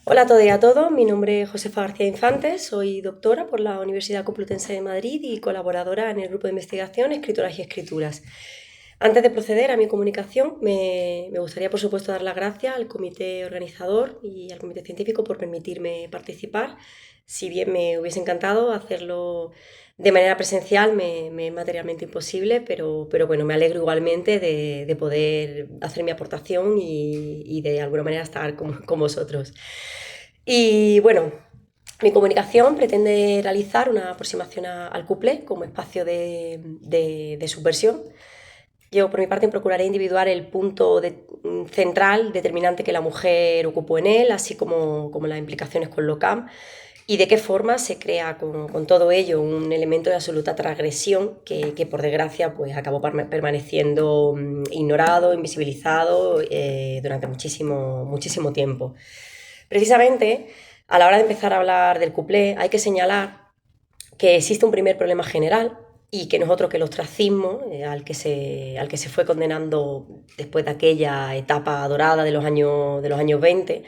Hola a todas y a todos, mi nombre es Josefa García Infantes, soy doctora por la Universidad Complutense de Madrid y colaboradora en el grupo de investigación Escritoras y Escrituras. Antes de proceder a mi comunicación, me gustaría por supuesto dar las gracias al comité organizador y al comité científico por permitirme participar. Si bien me hubiese encantado hacerlo de manera presencial, me es materialmente imposible, pero bueno, me alegro igualmente de poder hacer mi aportación y de alguna manera estar con vosotros. Y bueno, mi comunicación pretende realizar una aproximación al cuplé como espacio de subversión. Yo, por mi parte, procuraré individuar el punto central, determinante que la mujer ocupó en él, así como las implicaciones con Locam, y de qué forma se crea con todo ello un elemento de absoluta transgresión que por desgracia, pues, acabó permaneciendo ignorado, invisibilizado durante muchísimo tiempo. Precisamente, a la hora de empezar a hablar del cuplé, hay que señalar que existe un primer problema general y que no es otro que el ostracismo al que se fue condenando después de aquella etapa dorada de los años 20,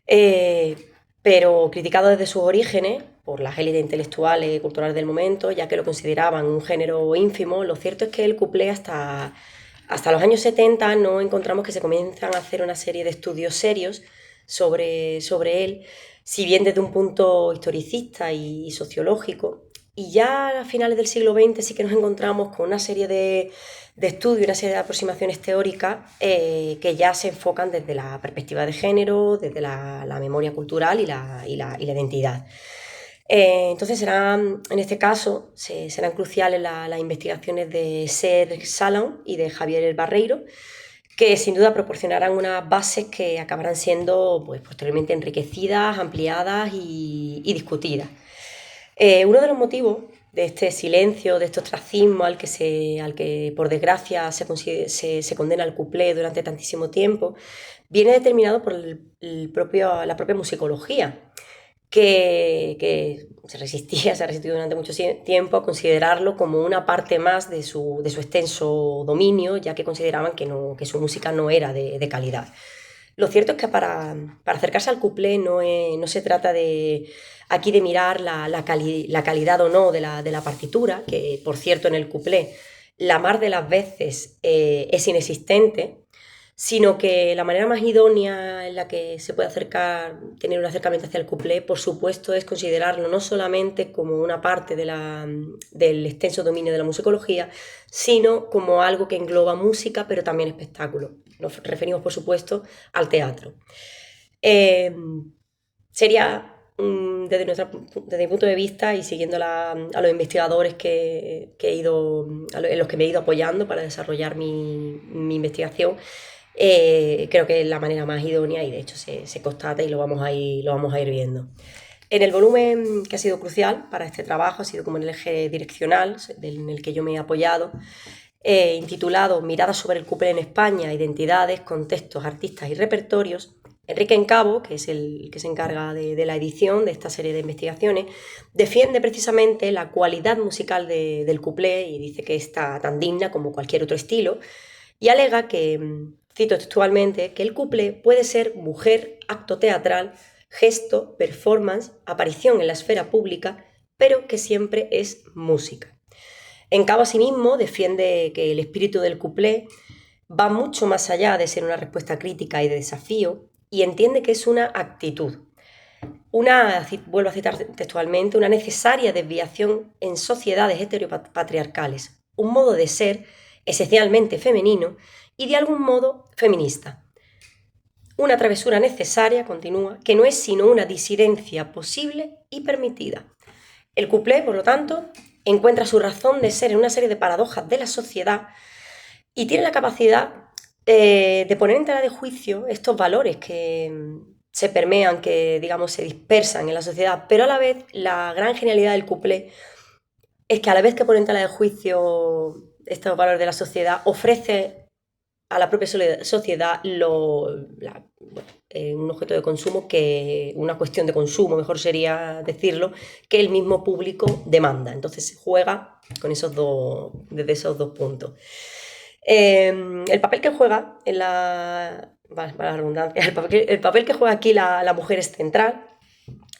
eh, pero criticado desde sus orígenes por las élites intelectuales y culturales del momento, ya que lo consideraban un género ínfimo. Lo cierto es que el cuplé hasta los años 70 no encontramos que se comienzan a hacer una serie de estudios serios sobre él, si bien desde un punto historicista y sociológico. Y ya a finales del siglo XX sí que nos encontramos con una serie de estudios, una serie de aproximaciones teóricas que ya se enfocan desde la perspectiva de género, desde la memoria cultural y la identidad. Entonces en este caso serán cruciales las investigaciones de Ser Salon y de Javier Barreiro, que sin duda proporcionarán unas bases que acabarán siendo, pues, posteriormente enriquecidas, ampliadas y discutidas. Uno de los motivos de este silencio, de este ostracismo al que por desgracia se condena el cuplé durante tantísimo tiempo, viene determinado por la propia musicología, que se ha resistido durante mucho tiempo a considerarlo como una parte más de su extenso dominio, ya que consideraban que su música no era de calidad. Lo cierto es que para acercarse al cuplé no se trata aquí de mirar la calidad o no de la partitura, que por cierto en el cuplé la mar de las veces es inexistente, sino que la manera más idónea en la que se puede tener un acercamiento hacia el cuplé, por supuesto, es considerarlo no solamente como una parte del extenso dominio de la musicología, sino como algo que engloba música, pero también espectáculo. Nos referimos, por supuesto, al teatro. Eh, Sería, desde mi punto de vista y siguiendo a los investigadores en los que me he ido apoyando para desarrollar mi investigación, creo que es la manera más idónea y de hecho se constata y lo vamos a ir viendo. En el volumen que ha sido crucial para este trabajo, ha sido como el eje direccional en el que yo me he apoyado, intitulado Miradas sobre el cuplé en España, identidades, contextos, artistas y repertorios. Enrique Encabo, que es el que se encarga de la edición de esta serie de investigaciones, defiende precisamente la cualidad musical del cuplé y dice que está tan digna como cualquier otro estilo, y alega que, cito textualmente, que el cuplé puede ser mujer, acto teatral, gesto, performance, aparición en la esfera pública, pero que siempre es música. En Cabo, asimismo, defiende que el espíritu del cuplé va mucho más allá de ser una respuesta crítica y de desafío y entiende que es una actitud, vuelvo a citar textualmente, una necesaria desviación en sociedades heteropatriarcales, un modo de ser esencialmente femenino y de algún modo feminista. Una travesura necesaria, continúa, que no es sino una disidencia posible y permitida. El cuplé, por lo tanto, encuentra su razón de ser en una serie de paradojas de la sociedad y tiene la capacidad de poner en tela de juicio estos valores que se permean, que digamos se dispersan en la sociedad, pero a la vez la gran genialidad del cuplé es que a la vez que pone en tela de juicio estos valores de la sociedad, ofrece a la propia sociedad un objeto de consumo, una cuestión de consumo, mejor sería decirlo, que el mismo público demanda. Entonces se juega desde esos dos puntos. El papel que juega para la redundancia, el papel que juega aquí la mujer es central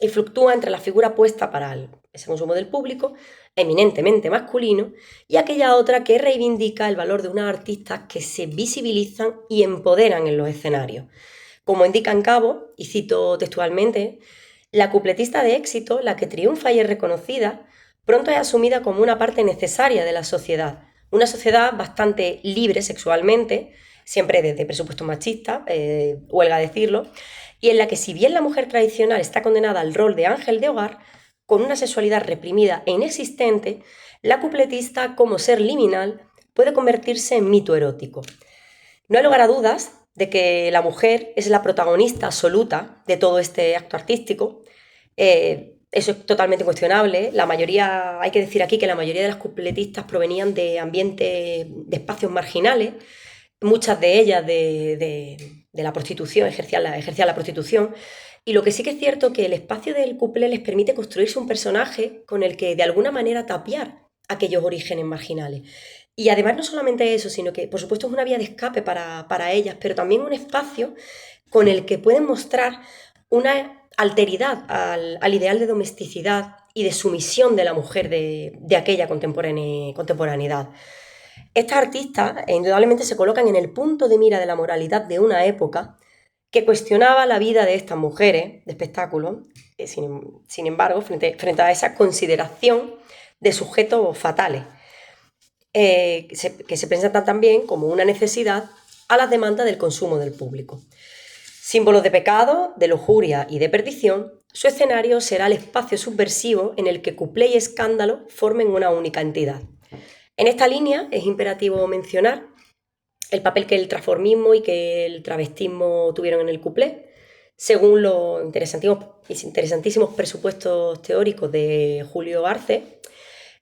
y fluctúa entre la figura puesta para ese consumo del público, eminentemente masculino, y aquella otra que reivindica el valor de unas artistas que se visibilizan y empoderan en los escenarios. Como indica en Cabo, y cito textualmente, la cupletista de éxito, la que triunfa y es reconocida, pronto es asumida como una parte necesaria de la sociedad, una sociedad bastante libre sexualmente, siempre desde presupuestos machistas, huelga decirlo, y en la que si bien la mujer tradicional está condenada al rol de ángel de hogar, con una sexualidad reprimida e inexistente, la cupletista como ser liminal puede convertirse en mito erótico. No hay lugar a dudas de que la mujer es la protagonista absoluta de todo este acto artístico. Eso es totalmente cuestionable. La mayoría, hay que decir aquí que la mayoría de las cupletistas provenían de ambientes, de espacios marginales, muchas de ellas de la prostitución, ejercían la prostitución. Y lo que sí que es cierto es que el espacio del cuplé les permite construirse un personaje con el que de alguna manera tapiar aquellos orígenes marginales. Y además no solamente eso, sino que por supuesto es una vía de escape para ellas, pero también un espacio con el que pueden mostrar una alteridad al ideal de domesticidad y de sumisión de la mujer de aquella contemporaneidad. Estas artistas indudablemente se colocan en el punto de mira de la moralidad de una época que cuestionaba la vida de estas mujeres de espectáculo, sin embargo, frente a esa consideración de sujetos fatales, que se presentan también como una necesidad a las demandas del consumo del público. Símbolos de pecado, de lujuria y de perdición, su escenario será el espacio subversivo en el que cuplé y escándalo formen una única entidad. En esta línea es imperativo mencionar el papel que el transformismo y que el travestismo tuvieron en el cuplé. Según los interesantísimos presupuestos teóricos de Julio Arce,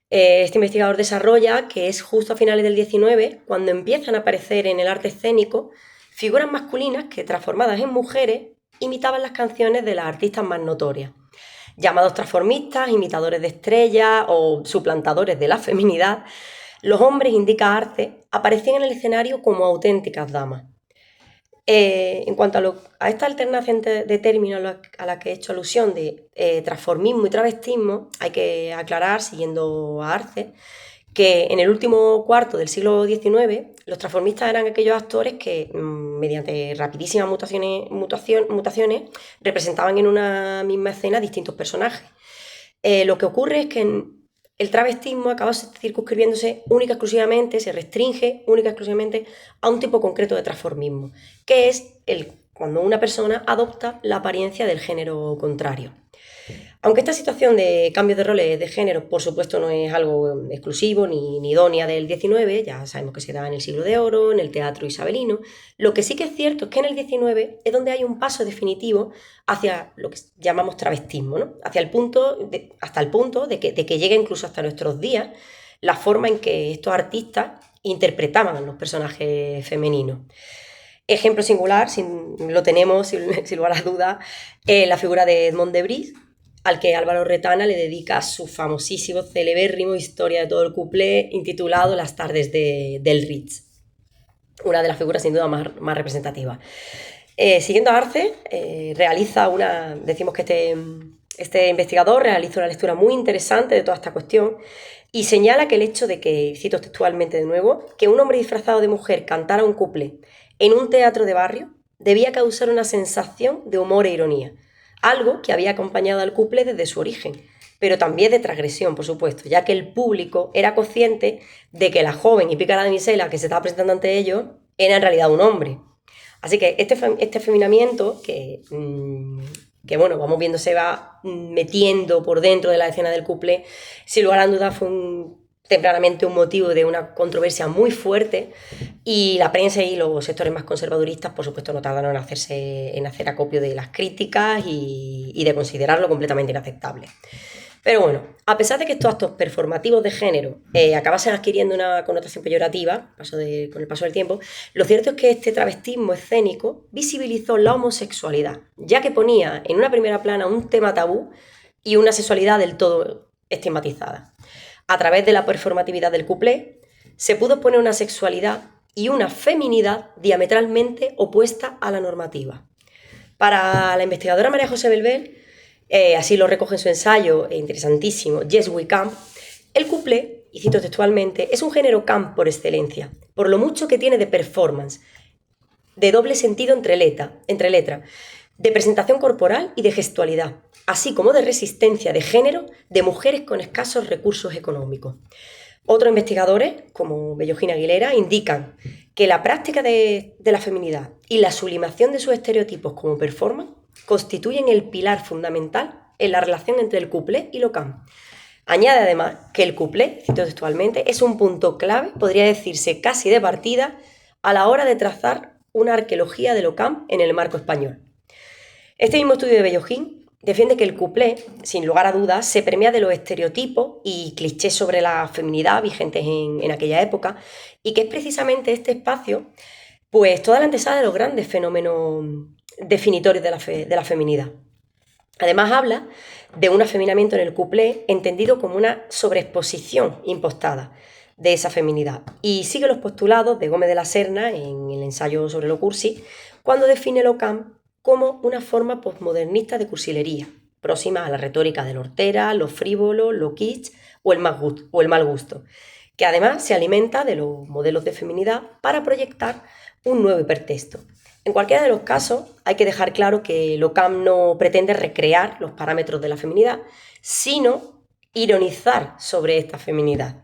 este investigador desarrolla que es justo a finales del XIX cuando empiezan a aparecer en el arte escénico figuras masculinas que, transformadas en mujeres, imitaban las canciones de las artistas más notorias. Llamados transformistas, imitadores de estrellas o suplantadores de la feminidad, los hombres, indica Arce, aparecían en el escenario como auténticas damas. En cuanto a esta alternancia de términos a la que he hecho alusión de transformismo y travestismo, hay que aclarar, siguiendo a Arce, que en el último cuarto del siglo XIX los transformistas eran aquellos actores que, mediante rapidísimas mutaciones, representaban en una misma escena distintos personajes. Lo que ocurre es que el travestismo acaba circunscribiéndose se restringe única y exclusivamente a un tipo concreto de transformismo, que es cuando una persona adopta la apariencia del género contrario. Aunque esta situación de cambios de roles de género, por supuesto, no es algo exclusivo ni idónea del XIX, ya sabemos que se da en el Siglo de Oro, en el teatro isabelino, lo que sí que es cierto es que en el XIX es donde hay un paso definitivo hacia lo que llamamos travestismo, ¿no? Hasta el punto de que llegue incluso hasta nuestros días la forma en que estos artistas interpretaban a los personajes femeninos. Ejemplo singular, lo tenemos sin lugar a dudas, la figura de Edmond Debris, al que Álvaro Retana le dedica su famosísimo, celebérrimo Historia de todo el cuplé, intitulado Las tardes del Ritz. Una de las figuras sin duda más representativas. Siguiendo a Arce, decimos que este investigador realiza una lectura muy interesante de toda esta cuestión y señala que el hecho de que, cito textualmente de nuevo, que un hombre disfrazado de mujer cantara un cuplé en un teatro de barrio debía causar una sensación de humor e ironía, algo que había acompañado al cuplé desde su origen, pero también de transgresión, por supuesto, ya que el público era consciente de que la joven y pícara damisela que se estaba presentando ante ellos era en realidad un hombre. Así que este afeminamiento, que bueno, vamos viendo, se va metiendo por dentro de la escena del cuplé, sin lugar a dudas fue tempranamente un motivo de una controversia muy fuerte, y la prensa y los sectores más conservaduristas, por supuesto, no tardaron en hacer acopio de las críticas y de considerarlo completamente inaceptable. Pero bueno, a pesar de que estos actos performativos de género acabasen adquiriendo una connotación peyorativa con el paso del tiempo, lo cierto es que este travestismo escénico visibilizó la homosexualidad, ya que ponía en una primera plana un tema tabú y una sexualidad del todo estigmatizada. A través de la performatividad del cuplé, se pudo poner una sexualidad y una feminidad diametralmente opuesta a la normativa. Para la investigadora María José Belbel, así lo recoge en su ensayo interesantísimo, Yes We Can, el cuplé, y cito textualmente, es un género camp por excelencia, por lo mucho que tiene de performance, de doble sentido entre letra, de presentación corporal y de gestualidad, así como de resistencia de género de mujeres con escasos recursos económicos. Otros investigadores, como Bellogín Aguilera, indican que la práctica de la feminidad y la sublimación de sus estereotipos como performance constituyen el pilar fundamental en la relación entre el cuplé y lo camp. Añade además que el cuplé, cito textualmente, es un punto clave, podría decirse casi de partida, a la hora de trazar una arqueología de lo camp en el marco español. Este mismo estudio de Bellogín defiende que el cuplé, sin lugar a dudas, se premia de los estereotipos y clichés sobre la feminidad vigentes en aquella época, y que es precisamente este espacio, pues toda la antesala de los grandes fenómenos definitorios de la feminidad. Además habla de un afeminamiento en el cuplé entendido como una sobreexposición impostada de esa feminidad, y sigue los postulados de Gómez de la Serna en el ensayo sobre lo cursi, cuando define lo camp como una forma posmodernista de cursilería, próxima a la retórica de lo hortera, lo frívolo, lo kitsch o el mal gusto, que además se alimenta de los modelos de feminidad para proyectar un nuevo hipertexto. En cualquiera de los casos, hay que dejar claro que lo camp no pretende recrear los parámetros de la feminidad, sino ironizar sobre esta feminidad.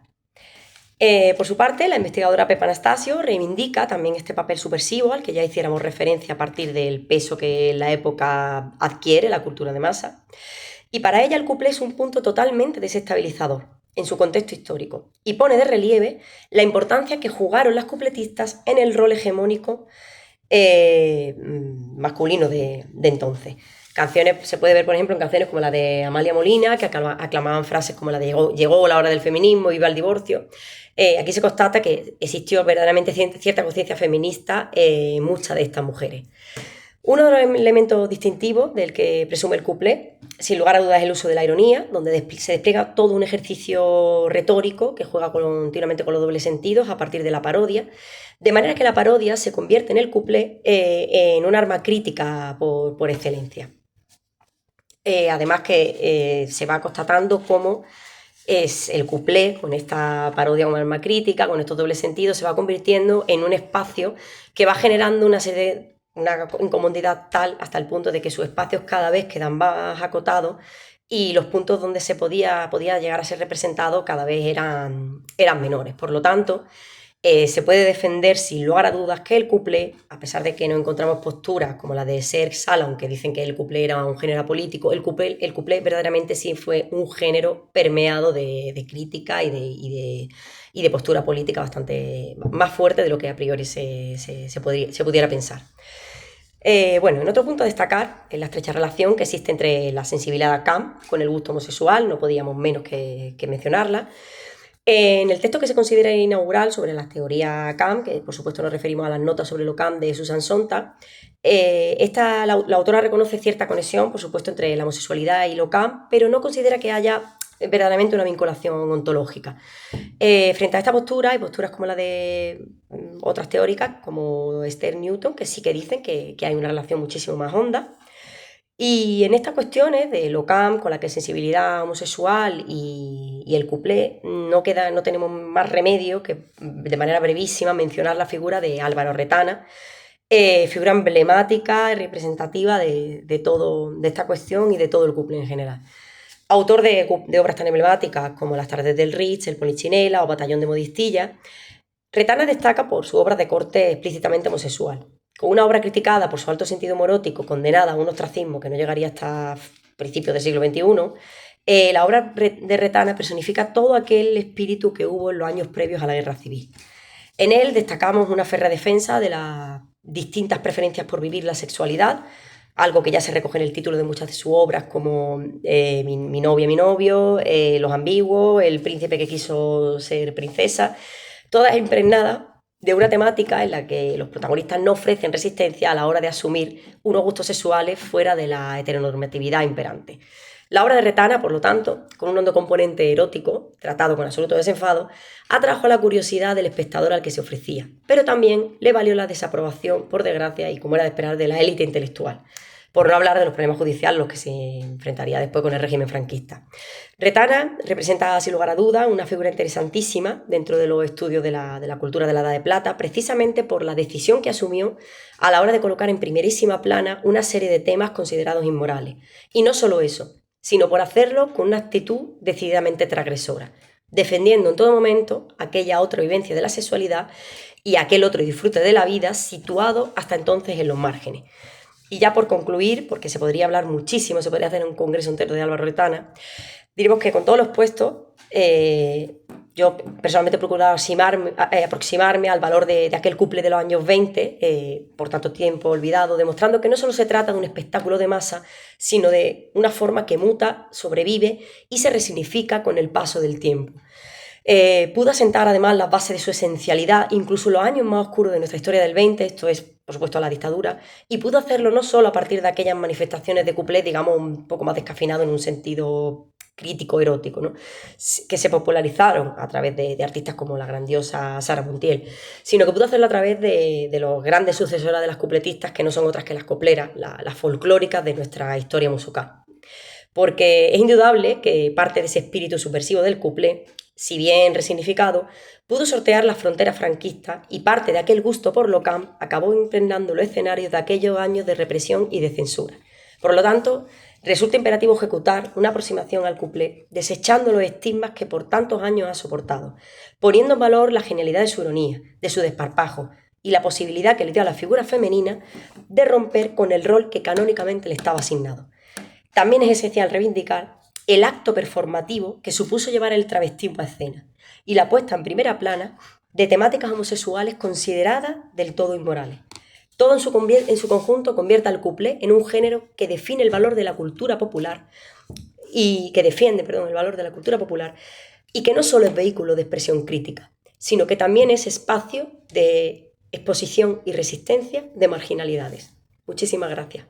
Por su parte, la investigadora Pepa Anastasio reivindica también este papel subversivo al que ya hiciéramos referencia a partir del peso que en la época adquiere la cultura de masa. Y para ella el cuplé es un punto totalmente desestabilizador en su contexto histórico y pone de relieve la importancia que jugaron las cupletistas en el rol hegemónico masculino de entonces. Canciones, se puede ver, por ejemplo, en canciones como la de Amalia Molina, que aclamaban frases como la de llegó la hora del feminismo, viva el divorcio. Aquí se constata que existió verdaderamente cierta conciencia feminista en muchas de estas mujeres. Uno de los elementos distintivos del que presume el cuplé, sin lugar a dudas, es el uso de la ironía, donde se despliega todo un ejercicio retórico que juega continuamente con los dobles sentidos a partir de la parodia, de manera que la parodia se convierte en el cuplé en un arma crítica por excelencia. Además que se va constatando cómo es el cuplé, con esta parodia como arma crítica, con estos dobles sentidos, se va convirtiendo en un espacio que va generando una incomodidad tal hasta el punto de que sus espacios cada vez quedan más acotados y los puntos donde se podía llegar a ser representado cada vez eran menores. Por lo tanto, se puede defender sin lugar a dudas que el cuplé, a pesar de que no encontramos posturas como la de Serge Salon, que dicen que el cuplé era un género político, el cuplé verdaderamente sí fue un género permeado de crítica y de postura política bastante más fuerte de lo que a priori se pudiera pensar. En otro punto a destacar es la estrecha relación que existe entre la sensibilidad camp con el gusto homosexual, no podíamos menos que mencionarla. En el texto que se considera inaugural sobre la teoría camp, que por supuesto nos referimos a las notas sobre lo camp de Susan Sontag, la autora reconoce cierta conexión, por supuesto, entre la homosexualidad y lo camp, pero no considera que haya verdaderamente una vinculación ontológica. Frente a esta postura, hay posturas como la de otras teóricas, como Esther Newton, que sí que dicen que hay una relación muchísimo más honda. Y en estas cuestiones de lo camp, con la que sensibilidad homosexual y el cuplé, no tenemos más remedio que de manera brevísima mencionar la figura de Álvaro Retana, figura emblemática y representativa de esta cuestión y de todo el cuplé en general. Autor de obras tan emblemáticas como Las tardes del Ritz, El Polichinela o Batallón de Modistilla, Retana destaca por su obra de corte explícitamente homosexual. Con una obra criticada por su alto sentido morótico, condenada a un ostracismo que no llegaría hasta principios del siglo XXI, la obra de Retana personifica todo aquel espíritu que hubo en los años previos a la Guerra Civil. En él destacamos una férrea defensa de las distintas preferencias por vivir la sexualidad, algo que ya se recoge en el título de muchas de sus obras, como mi novia, mi novio, Los ambiguos, El príncipe que quiso ser princesa, todas impregnadas de una temática en la que los protagonistas no ofrecen resistencia a la hora de asumir unos gustos sexuales fuera de la heteronormatividad imperante. La obra de Retana, por lo tanto, con un hondo componente erótico, tratado con absoluto desenfado, atrajo la curiosidad del espectador al que se ofrecía, pero también le valió la desaprobación, por desgracia, y como era de esperar, de la élite intelectual, por no hablar de los problemas judiciales a los que se enfrentaría después con el régimen franquista. Retana representa, sin lugar a dudas, una figura interesantísima dentro de los estudios de la cultura de la Edad de Plata, precisamente por la decisión que asumió a la hora de colocar en primerísima plana una serie de temas considerados inmorales. Y no solo eso, sino por hacerlo con una actitud decididamente transgresora, defendiendo en todo momento aquella otra vivencia de la sexualidad y aquel otro disfrute de la vida situado hasta entonces en los márgenes. Y ya por concluir, porque se podría hablar muchísimo, se podría hacer un congreso entero de Álvaro Retana, diremos que con todos los puestos, yo personalmente he procurado aproximarme al valor de aquel couple de los años 20, por tanto tiempo olvidado, demostrando que no solo se trata de un espectáculo de masa, sino de una forma que muta, sobrevive y se resignifica con el paso del tiempo. Pudo asentar además las bases de su esencialidad, incluso en los años más oscuros de nuestra historia del 20, esto es, por supuesto, la dictadura, y pudo hacerlo no solo a partir de aquellas manifestaciones de cuplé, digamos, un poco más descafeinado en un sentido crítico, erótico, ¿no?, que se popularizaron a través de artistas como la grandiosa Sara Montiel, sino que pudo hacerlo a través de los grandes sucesoras de las cupletistas, que no son otras que las copleras, las folclóricas de nuestra historia musical. Porque es indudable que parte de ese espíritu subversivo del cuplé, si bien resignificado, pudo sortear las fronteras franquistas y parte de aquel gusto por lo camp acabó impregnando los escenarios de aquellos años de represión y de censura. Por lo tanto, resulta imperativo ejecutar una aproximación al cuplé, desechando los estigmas que por tantos años ha soportado, poniendo en valor la genialidad de su ironía, de su desparpajo y la posibilidad que le dio a la figura femenina de romper con el rol que canónicamente le estaba asignado. También es esencial reivindicar el acto performativo que supuso llevar el travestismo a escena y la puesta en primera plana de temáticas homosexuales consideradas del todo inmorales. Todo en su conjunto convierte al cuplé en un género que define el valor de la cultura popular y que defiende, el valor de la cultura popular, y que no solo es vehículo de expresión crítica, sino que también es espacio de exposición y resistencia de marginalidades. Muchísimas gracias.